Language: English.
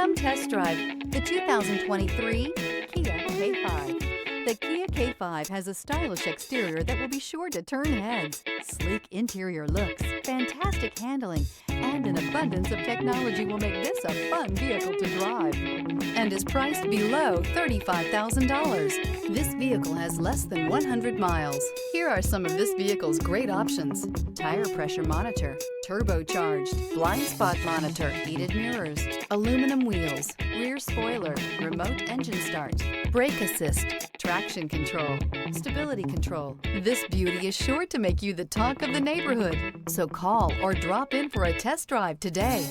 Come test drive the 2023 Kia K5. The Kia K5 has a stylish exterior that will be sure to turn heads. Sleek interior looks, fantastic handling, and an abundance of technology will make this a fun vehicle to drive. And is priced below $35,000. This vehicle has less than 100 miles. Here are some of this vehicle's great options: tire pressure monitor, turbocharged, blind spot monitor, heated mirrors, aluminum wheels, rear spoiler, remote engine start, brake assist, traction control, stability control. This beauty is sure to make you the talk of the neighborhood. So call or drop in for a test drive today.